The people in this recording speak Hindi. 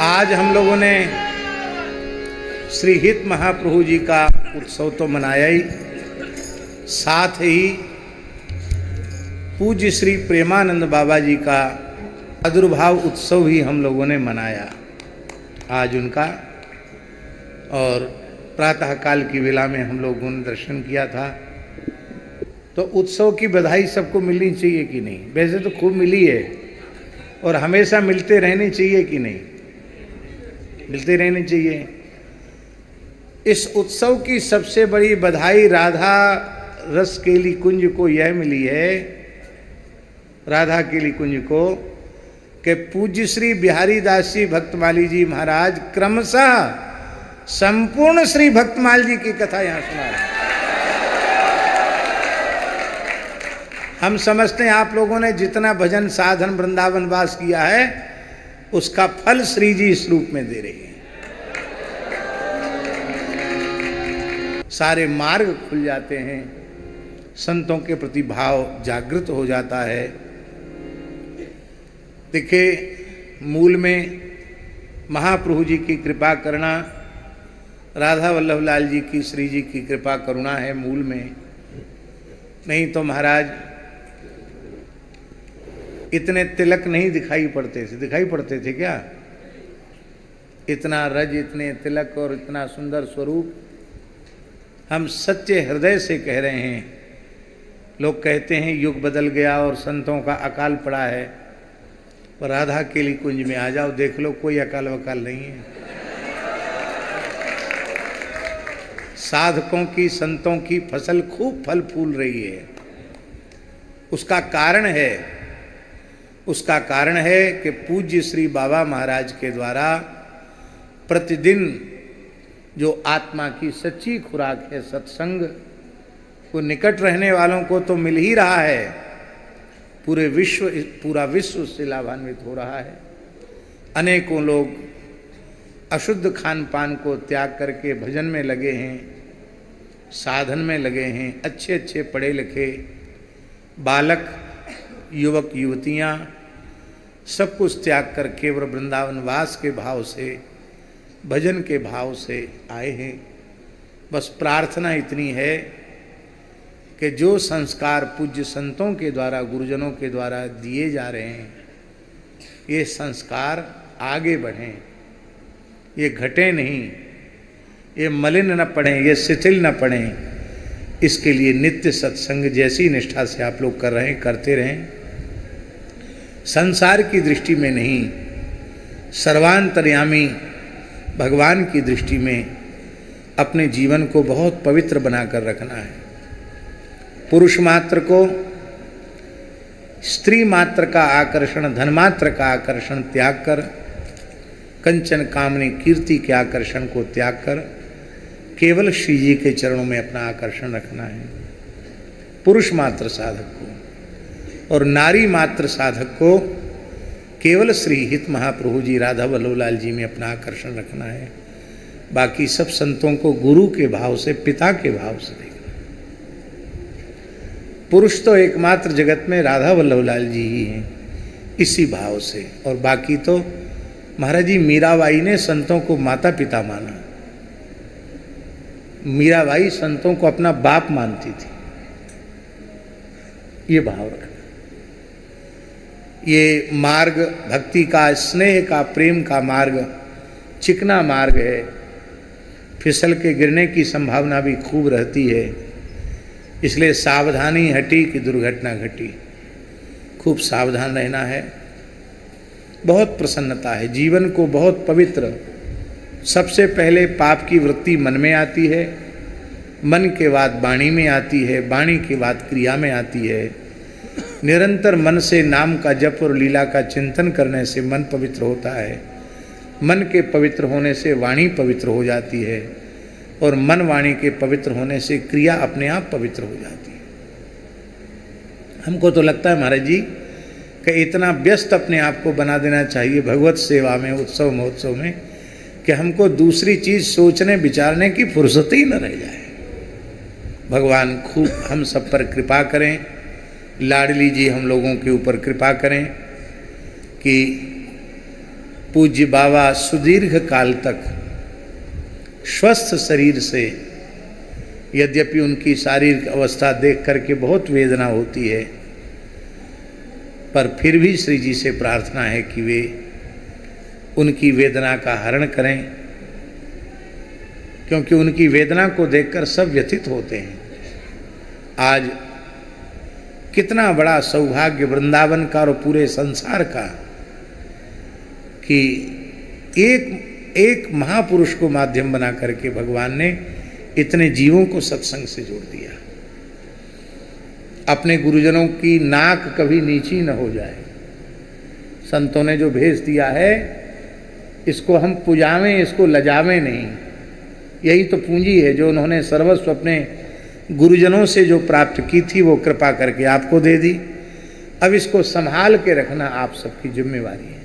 आज हम लोगों ने श्री हित महाप्रभु जी का उत्सव तो मनाया ही, साथ ही पूज्य श्री प्रेमानंद बाबा जी का प्रादुर्भाव उत्सव भी हम लोगों ने मनाया आज उनका। और प्रातःकाल की वेला में हम लोगों ने दर्शन किया था। तो उत्सव की बधाई सबको मिलनी चाहिए कि नहीं? वैसे तो खूब मिली है और हमेशा मिलते रहनी चाहिए कि नहीं? मिलते रहनी चाहिए। इस उत्सव की सबसे बड़ी बधाई राधा रस केली कुंज को यह मिली है, राधा केली कुंज को, कि पूज्य श्री बिहारी दास जी भक्तमाली जी महाराज क्रमशः संपूर्ण श्री भक्तमाल जी की कथा यहां सुना रहे हैं। हम समझते हैं आप लोगों ने जितना भजन साधन वृंदावन वास किया है उसका फल श्री जी इस रूप में दे रही है। सारे मार्ग खुल जाते हैं, संतों के प्रति भाव जागृत हो जाता है। देखिए, मूल में महाप्रभु जी की कृपा करना, राधा वल्लभ लाल जी की, श्री जी की कृपा करुणा है मूल में। नहीं तो महाराज इतने तिलक नहीं दिखाई पड़ते थे। दिखाई पड़ते थे क्या? इतना रज, इतने तिलक और इतना सुंदर स्वरूप। हम सच्चे हृदय से कह रहे हैं। लोग कहते हैं युग बदल गया और संतों का अकाल पड़ा है, पर राधा केली कुंज में आ जाओ, देख लो कोई अकाल वकाल नहीं है। साधकों की, संतों की फसल खूब फल फूल रही है। उसका कारण है कि पूज्य श्री बाबा महाराज के द्वारा प्रतिदिन जो आत्मा की सच्ची खुराक है सत्संग, को निकट रहने वालों को तो मिल ही रहा है, पूरा विश्व उससे लाभान्वित हो रहा है। अनेकों लोग अशुद्ध खान पान को त्याग करके भजन में लगे हैं, साधन में लगे हैं। अच्छे अच्छे पढ़े लिखे बालक, युवक, युवतियाँ सब कुछ त्याग कर केवल वृंदावन वास के भाव से, भजन के भाव से आए हैं। बस प्रार्थना इतनी है कि जो संस्कार पूज्य संतों के द्वारा, गुरुजनों के द्वारा दिए जा रहे हैं, ये संस्कार आगे बढ़ें, ये घटे नहीं, ये मलिन न पड़ें, ये शिथिल न पड़ें। इसके लिए नित्य सत्संग जैसी निष्ठा से आप लोग कर रहे हैं, करते रहें। संसार की दृष्टि में नहीं, सर्वांतर्यामी भगवान की दृष्टि में अपने जीवन को बहुत पवित्र बनाकर रखना है। पुरुष मात्र को स्त्री मात्र का आकर्षण, धन मात्र का आकर्षण त्याग कर, कंचन कामनी कीर्ति के आकर्षण को त्याग कर केवल श्री जी के चरणों में अपना आकर्षण रखना है, पुरुष मात्र साधक को। और नारी मात्र साधक को केवल श्री हित महाप्रभु जी, राधा वल्लभ लाल जी में अपना आकर्षण रखना है। बाकी सब संतों को गुरु के भाव से, पिता के भाव से देखना। पुरुष तो एकमात्र जगत में राधा वल्लभ लाल जी ही हैं, इसी भाव से। और बाकी तो महाराज जी मीराबाई ने संतों को माता पिता माना। मीराबाई संतों को अपना बाप मानती थी। ये भाव रखना। ये मार्ग भक्ति का, स्नेह का, प्रेम का मार्ग चिकना मार्ग है। फिसल के गिरने की संभावना भी खूब रहती है। इसलिए सावधानी हटी कि दुर्घटना घटी। खूब सावधान रहना है। बहुत प्रसन्नता है, जीवन को बहुत पवित्र। सबसे पहले पाप की वृत्ति मन में आती है, मन के बाद वाणी में आती है, वाणी के बाद क्रिया में आती है। निरंतर मन से नाम का जप और लीला का चिंतन करने से मन पवित्र होता है। मन के पवित्र होने से वाणी पवित्र हो जाती है, और मन वाणी के पवित्र होने से क्रिया अपने आप पवित्र हो जाती है। हमको तो लगता है महाराज जी कि इतना व्यस्त अपने आप को बना देना चाहिए भगवत सेवा में, उत्सव महोत्सव में, कि हमको दूसरी चीज़ सोचने विचारने की फुर्सत ही न रह जाए। भगवान खूब हम सब पर कृपा करें, लाडली जी हम लोगों के ऊपर कृपा करें कि पूज्य बाबा सुदीर्घ काल तक स्वस्थ शरीर से, यद्यपि उनकी शारीरिक अवस्था देख करके बहुत वेदना होती है, पर फिर भी श्री जी से प्रार्थना है कि वे उनकी वेदना का हरण करें, क्योंकि उनकी वेदना को देखकर सब व्यथित होते हैं। आज कितना बड़ा सौभाग्य वृंदावन का और पूरे संसार का कि एक महापुरुष को माध्यम बना करके भगवान ने इतने जीवों को सत्संग से जोड़ दिया। अपने गुरुजनों की नाक कभी नीची न हो जाए। संतों ने जो भेज दिया है इसको हम पुजावें, इसको लजावें नहीं। यही तो पूंजी है जो उन्होंने सर्वस्व अपने गुरुजनों से जो प्राप्त की थी वो कृपा करके आपको दे दी। अब इसको संभाल के रखना आप सबकी जिम्मेवारी है।